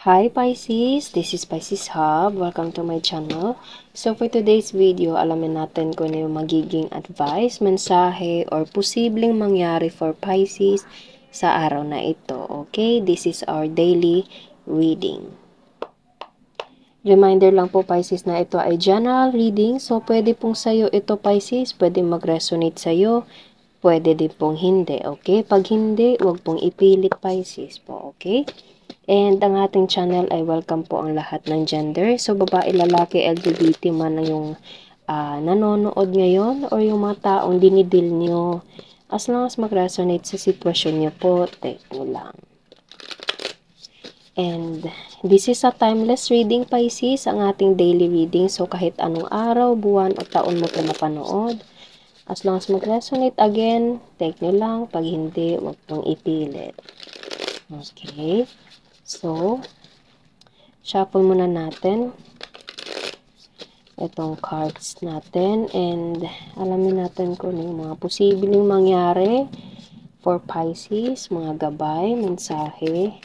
Hi Pisces, this is Pisces Hub. Welcome to my channel. So for today's video, alamin natin kung ano yung magiging advice, mensahe, or posibleng mangyari for Pisces sa araw na ito. Okay, this is our daily reading. Reminder lang po Pisces na ito ay general reading. So pwede pong sa'yo ito Pisces, pwede mag-resonate sa'yo, pwede din pong hindi. Okay, pag hindi, wag pong ipilit Pisces po. Okay. And ang ating channel ay welcome po ang lahat ng gender. So, babae, lalaki, LGBT man yung nanonood ngayon or yung mga taong dinidil nyo. As long as mag-resonate sa sitwasyon nyo po, take nyo lang. And this is a timeless reading, Pisces, ang ating daily reading. So, kahit anong araw, buwan, o taon mo pinapanood, as long as mag-resonate again, take nyo lang. Pag hindi, wag pong ipilit. Okay. So, shuffle muna natin itong cards natin and alamin natin kung ano yung mga posibleng mangyari for Pisces, mga gabay, mensahe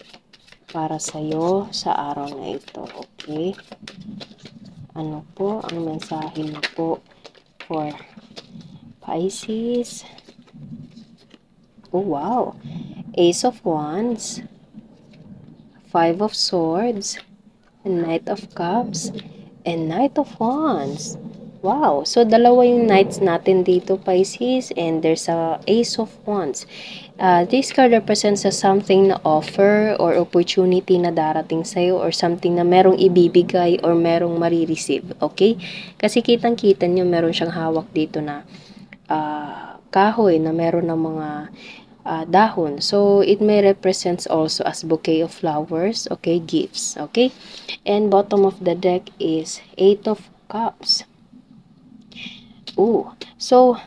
para sa'yo sa araw na ito. Okay? Ano po ang mensahe mo po for Pisces? Oh, wow! Ace of Wands, Five of Swords, Knight of Cups, and Knight of Wands. Wow! So, dalawa yung Knights natin dito, Pisces, and there's a Ace of Wands. This card represents something na offer or opportunity na darating sa'yo or something na merong ibibigay or merong marireceive. Okay? Kasi kitang-kita nyo, meron siyang hawak dito na kahoy na meron ng mga dahon. So, it may represents also as bouquet of flowers, okay, gifts, okay? And bottom of the deck is Eight of Cups. Ooh, so,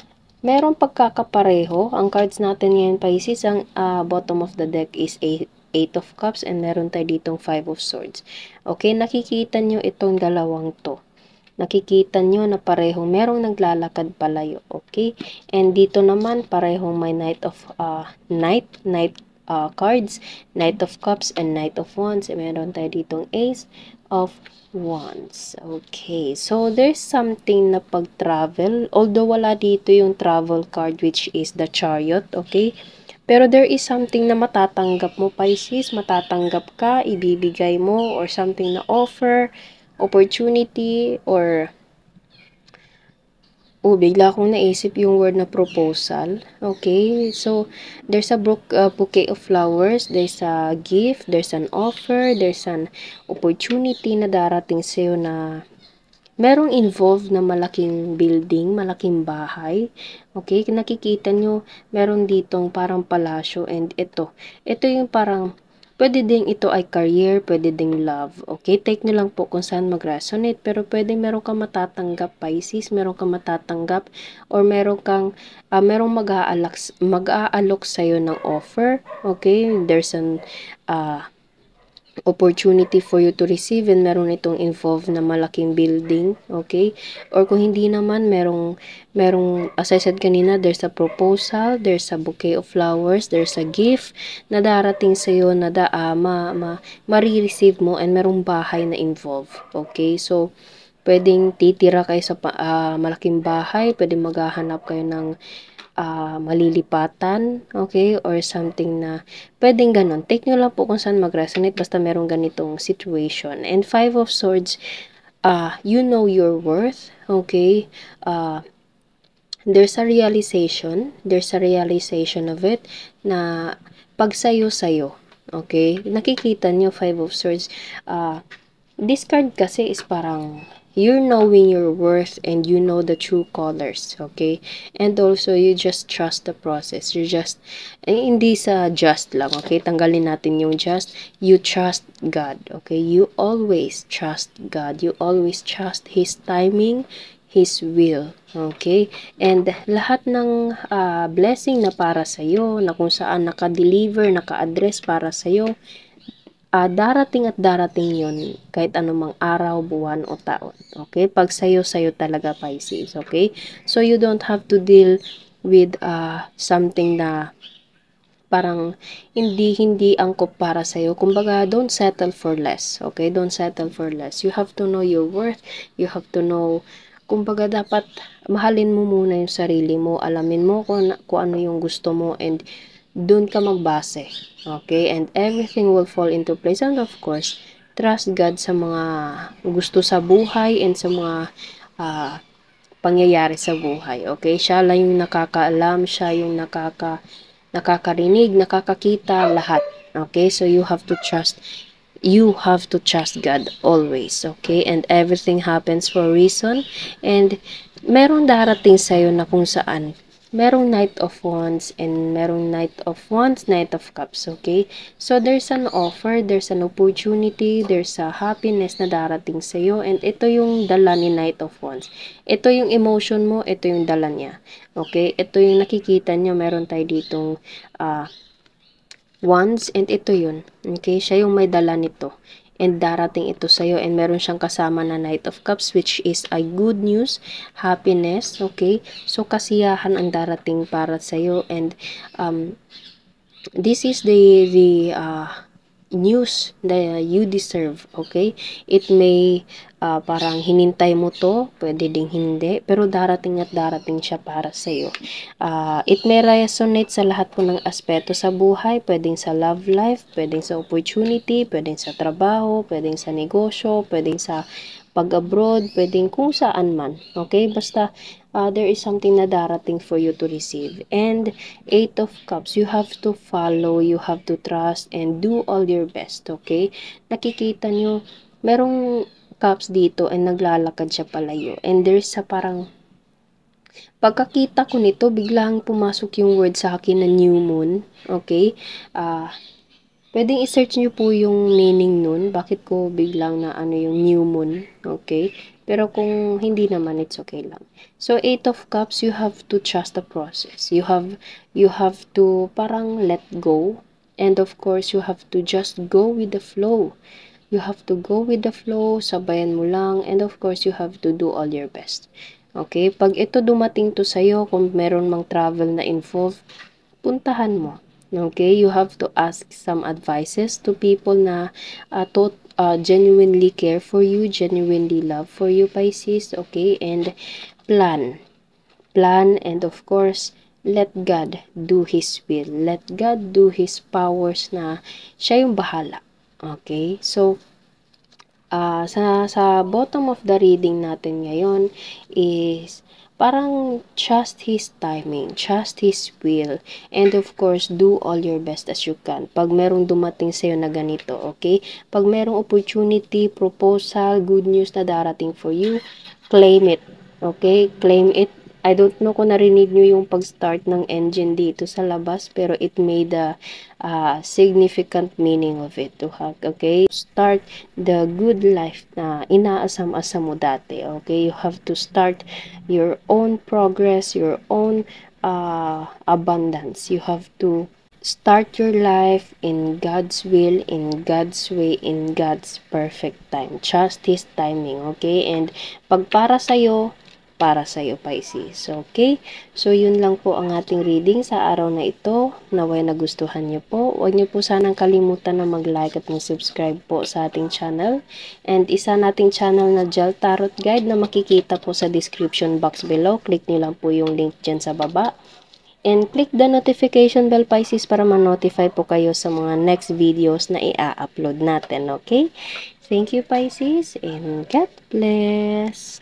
merong pagkakapareho. Ang cards natin ngayon, Pisces, ang bottom of the deck is Eight of Cups and meron tayo ditong Five of Swords. Okay, nakikita nyo itong dalawang to. Nakikita nyo na parehong merong naglalakad palayo, okay? And dito naman parehong may Knight cards, Knight of Cups and Knight of Wands. Meron tayo ditong Ace of Wands. Okay, so there's something na pag-travel, although wala dito yung travel card which is the Chariot, okay? Pero there is something na matatanggap mo, Pisces, matatanggap ka, ibibigay mo, or something na offer, opportunity, or bigla akong naisip yung word na proposal. Okay, so there's a bouquet of flowers, there's a gift, there's an offer, there's an opportunity na darating sa'yo na merong involved na malaking building, malaking bahay. Okay, nakikita nyo, meron ditong parang palasyo and ito yung parang pwede ding ito ay career, pwede ding love. Okay, take nyo lang po kung saan mag-resonate. Pero pwede meron kang matatanggap, Pisces, meron kang matatanggap, or meron kang, merong mag-aalok sa'yo ng offer. Okay, there's an, opportunity for you to receive and meron itong involved na malaking building, okay? Or kung hindi naman, merong as I said kanina, there's a proposal, there's a bouquet of flowers, there's a gift na darating sa iyo na marireceive mo and merong bahay na involved, okay? So, pwedeng titira kayo sa malaking bahay, pwedeng maghahanap kayo ng malilipatan, okay, or something na pwedeng ganon. Take nyo lang po kung saan mag-resonate basta merong ganitong situation. And Five of Swords, you know your worth, okay, there's a realization of it na pag sayo, okay, nakikita nyo Five of Swords, this card kasi is parang you're knowing your worth and you know the true colors, okay? And also, you just trust the process. You just, hindi sa just lang, okay? Tanggalin natin yung just. You trust God, okay? You always trust God. You always trust His timing, His will, okay? And lahat ng blessing na para sa'yo, na kung saan naka-deliver, naka-address para sa'yo, darating at darating yun kahit anumang araw, buwan o taon. Okay? Pag sayo talaga, Pisces. Okay? So, you don't have to deal with something na parang hindi angkop para sa'yo. Kumbaga, don't settle for less. Okay? Don't settle for less. You have to know your worth. You have to know, kumbaga, dapat mahalin mo muna yung sarili mo. Alamin mo kung ano yung gusto mo, and dun ka magbase. Okay? And everything will fall into place. And of course, trust God sa mga gusto sa buhay and sa mga pangyayari sa buhay. Okay? Siya lang yung nakakaalam, siya yung nakakarinig, nakakakita, lahat. Okay? So you have to trust God always. Okay? And everything happens for a reason. And merong darating sa'yo na kung saan merong Knight of Wands and merong Knight of Wands, Knight of Cups, okay? So, there's an offer, there's an opportunity, there's a happiness na darating sa'yo, and ito yung dala ni Knight of Wands. Ito yung emotion mo, ito yung dala niya, okay? Ito yung nakikita niyo, meron tayo ditong Wands, and ito yun, okay? Siya yung may dala nito. And darating ito sa'yo, and meron siyang kasama na Knight of Cups, which is a good news, happiness, okay? So, kasiyahan ang darating para sa'yo, and this is the news that you deserve, okay? It may parang hinintay mo to, pwede ding hindi, pero darating at darating siya para sa'yo. It may resonate sa lahat po ng aspeto sa buhay, pwedeng sa love life, pwedeng sa opportunity, pwedeng sa trabaho, pwedeng sa negosyo, pwedeng sa pag-abroad, pwedeng kung saan man, okay? Basta there is something na darating for you to receive. And 8 of Cups, you have to follow, you have to trust, and do all your best, okay? Nakikita nyo, merong Cups dito, and naglalakad siya palayo. And there's a parang, pagkakita ko nito, biglang pumasok yung word sa akin na new moon, okay? Pwedeng i-search nyo po yung meaning nun, bakit ko biglang na ano yung new moon, okay? Pero kung hindi naman, it's okay lang. So, 8 of Cups, you have to trust the process. You have to parang let go. And of course, you have to just go with the flow. You have to go with the flow, sabayan mo lang, and of course, you have to do all your best. Okay? Pag ito dumating to sa'yo, kung meron mang travel na involved, puntahan mo. Okay? You have to ask some advices to people na genuinely care for you, genuinely love for you, Pisces. Okay? And plan, and of course, let God do His will. Let God do His powers na siya yung bahala. Okay? So, sa bottom of the reading natin ngayon is parang trust His timing, trust His will, and of course, do all your best as you can. Pag merong dumating sa'yo na ganito, okay? Pag merong opportunity, proposal, good news na darating for you, claim it. Okay? Claim it. I don't know kung narinig nyo yung pag-start ng engine dito sa labas, pero it made a significant meaning of it to have. Okay? Start the good life na inaasam-asam mo dati. Okay? You have to start your own progress, your own abundance. You have to start your life in God's will, in God's way, in God's perfect time. Trust His timing, okay? And pag para sa'yo, Pisces. Okay? So, yun lang po ang ating reading sa araw na ito. Naway nagustuhan niyo po. Huwag niyo po sanang kalimutan na mag-like at mag-subscribe po sa ating channel. And isa nating channel na Gel Tarot Guide na makikita po sa description box below. Click niyo lang po yung link dyan sa baba. And click the notification bell, Pisces, para ma-notify po kayo sa mga next videos na i-upload natin. Okay? Thank you, Pisces, and God bless!